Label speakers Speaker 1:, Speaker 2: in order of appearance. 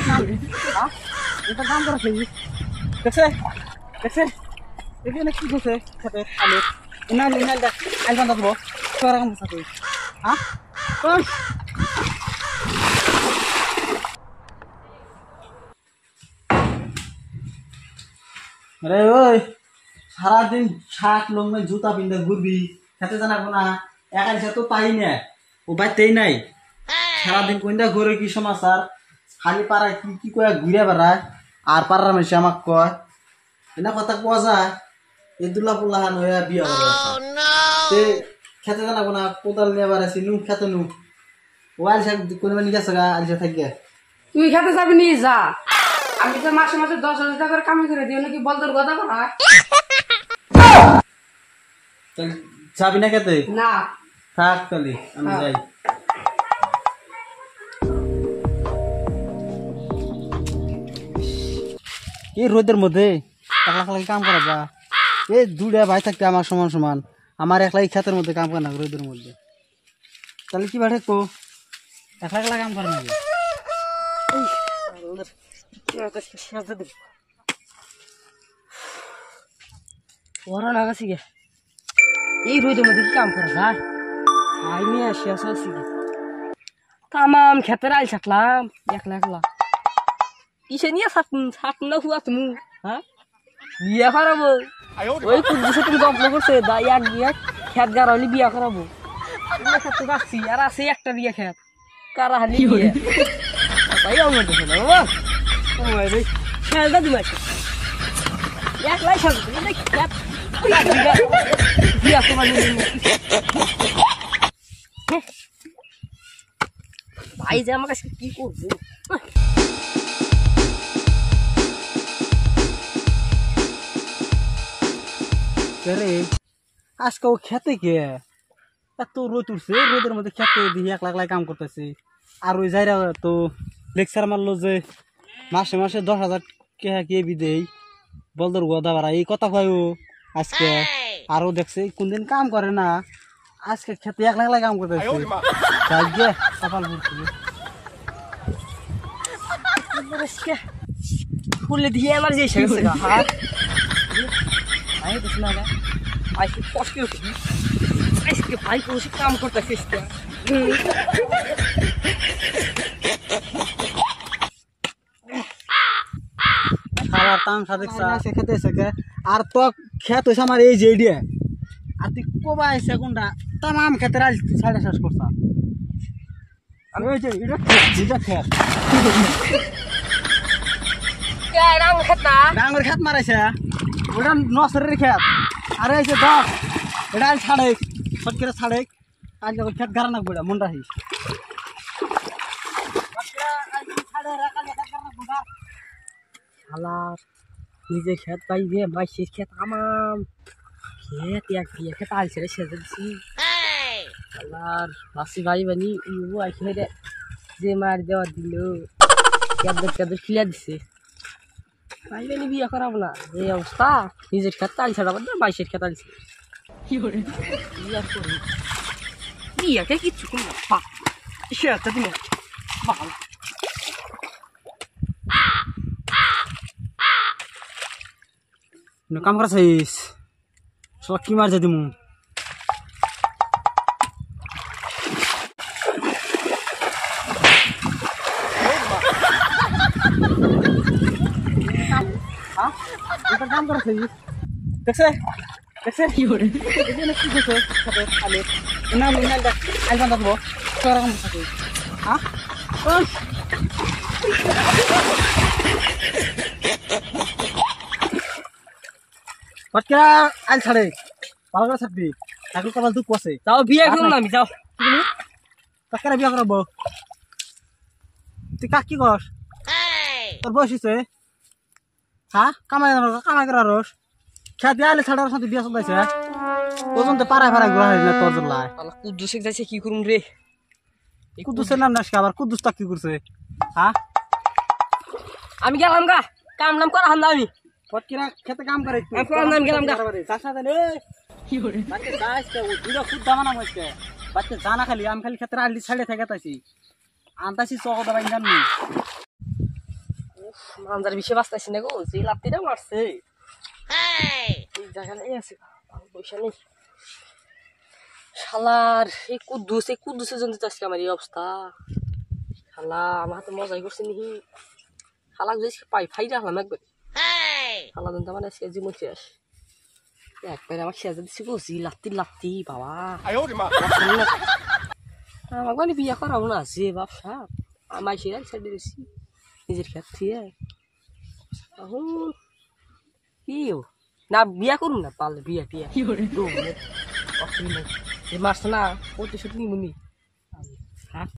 Speaker 1: হ্যাঁ এটা কাম করছে দেখছে দেখছে এখানে কি করছে খেতে আলু ইনাল ইনাল দেখ আল বান্ধা দেবো তোরা কাম করছে হ্যাঁ কোন আরে ওই সারাদিন শার্ট লঙ্গে জুতা পিন্ধে ঘুরবি খেতে জানাবো না একাই সে তো পাই না ও বাইতেই নাই সারাদিন কোনটা ঘুরে কি সমাচার খালি পাড়ায় কি কি কয়ে ঘুরে বেড়ায় আর পাড়ার মানুষ আমাকে কয় এনা কথা কোয়া যায় এই দুলা পোলাহান হয়ে বিয়া করে খেতে জানাবো না কোদাল নিয়ে বেড়াইছি নু খেতে নু ও আলসা কোনো নিয়ে গেছে গা আলসা থাকি
Speaker 2: তুই খেতে যাবি নি যা আমি তো মাসে মাসে 10,000 টাকা করে কামাই করে দিও নাকি বলদর কথা করা
Speaker 1: যাবি না খেতে
Speaker 2: না
Speaker 1: থাক তাহলে আমি যাই এই রোদের মধ্যে একলা একলা কাম করা যা এই দুটা ভাই থাকতে আমার সমান সমান আমার একলাই ক্ষেতের মধ্যে কাম করে না রোদের মধ্যে তাহলে কি বাড়ে তো একলা একলা কাম করে না
Speaker 2: ওরা না গেছি গে এই রোদের মধ্যে কি কাম করা যায় খাই নিয়ে আসি আসি গে তামাম খেতে আইল থাকলাম একলা একলা কিসে নিয়ে থাক না হুয়া তুমি হ্যাঁ বিয়া করাবো ওই কুদ্দুসে তুমি গল্প করছে দা এক বিয়া খেত গাড়ালি বিয়া করাবো খেতে পাচ্ছি আর আছে একটা বিয়া খেত কারা হালি বিয়ে তাই আমার দেখে না বাবা খেলটা দিবে একলাই সাথে খেত বিয়া তোমার ভাই যে আমার কাছে কি করবো
Speaker 1: রে আজকে ও খেতে কে এত রোদ উঠছে রোদের মধ্যে খেতে দিয়ে একলা একলাই কাম করতেছে আর ওই যাইরা তো লেকচার মারলো যে মাসে মাসে 10,000 টাকা কে বিদেই বলদর গোদা বাড়া এই কথা কয় ও আজকে আরো দেখছে কোনদিন কাম করে না আজকে খেতে একলা একলাই কাম করতেছে যাই গে কপাল পড়ছে
Speaker 2: ফুলে দিয়ে আমার যে গেছে হাত আমি তো শোনা না আজকে কষ্ট হচ্ছে আজকে ভাই বসে কাম করতেছিস
Speaker 1: খাবার তামসা দেখছা খেতে এসে আর তো খেত হয়েছে আমার এই যে দিয়ে আর তুই কবা এসে কোনটা তাম খেতে রাজ সাড়ে শেষ করছা আমি ওই যে এটা খেত ডাঙর খেত মারাইছে ওটা নসরের খেত আর এই যে দশ এটা আজ ছাড়ে সটকেরা ছাড়ে আজ খেত গাড়া নাকবো এটা মন রাখিস
Speaker 2: শালার নিজে খেত পাইবে মাইসের খেত আমাম খেত এক বিয়ে খেত আলছে রে সেজে দিছি শালার মাসি ভাই বানি ইউ আইছে রে যে মার দেওয়া দিল ক্যাদের ক্লিয়ার দিছে ভাই বানি বিয়ে করাবো না এই অবস্থা নিজের খেত আলছে না মাইসের খেত আলছে কি করে বিয়াকে কিচ্ছু করবো না সে একটা দিল ভালো
Speaker 1: কাম করছিস সব কি মারছে তুমি কাম করছিস দেখছে দেখছে কি করে কি করছে আলু ইনাল ইনাল দেখ আল বান্ধা দেবো তোরা কাম করছিস হ্যাঁ পটকেরা আল ছাড়ে ভালো করে থাকবি এখন কপাল দুঃখ আছে
Speaker 2: তাও বিয়ে করুন আমি যাও
Speaker 1: কাকেরা বিয়ে করাবো তুই কাক কি কর তোর বয়স হয়েছে হ্যাঁ কামাই করার রস খেতে আলে ছাড়ার সাথে বিয়ে চলতেছে ওজন তো পাড়ায় পাড়ায় ঘোরা হয়েছে তোর জল্লায়
Speaker 2: কুদ্দুসে যাইছে কি করুন রে
Speaker 1: কুদ্দুসের নাম নাস আবার কুদ্দুসটা কি করছে হ্যাঁ
Speaker 2: আমি গেলাম গা কাম নাম করা হাম আমি
Speaker 1: পটকিরা খেতে কাম করে
Speaker 2: নাম গেলাম গা
Speaker 1: কি করে খুব দামা নাম হয়েছে বাচ্চা জানা খালি আমি খালি খেতে আলি ছাড়ে থেকে তাইছি আনতাছি চক দাবাই জানি
Speaker 2: মানজার বিষয়ে বাঁচতেছি না গো, যে লাত্তিটা মারছে এই জায়গায় আছে পয়সা নেই। শালার এই কুদ্দুসের জন্য তো আজকে আমার এই অবস্থা। শালা আমার হাতে মজাই করছে নি। শালা যদি পাই ফাই রাখলাম একবার। শালা জন্য আমার আজকে জীবন শেষ। একবার আমার শেষ দিচ্ছি গো, জি লাত্তি বাবা। আমাকে মানে বিয়া করাবো না, যে বাপসা আমার সেরা ছেড়ে দিচ্ছি নিজের ক্ষেত থেকে। এখন কি না বিয়া করুন না পারলে বিয়া এই মাসটা না প্রতিশোধ নিমুনি।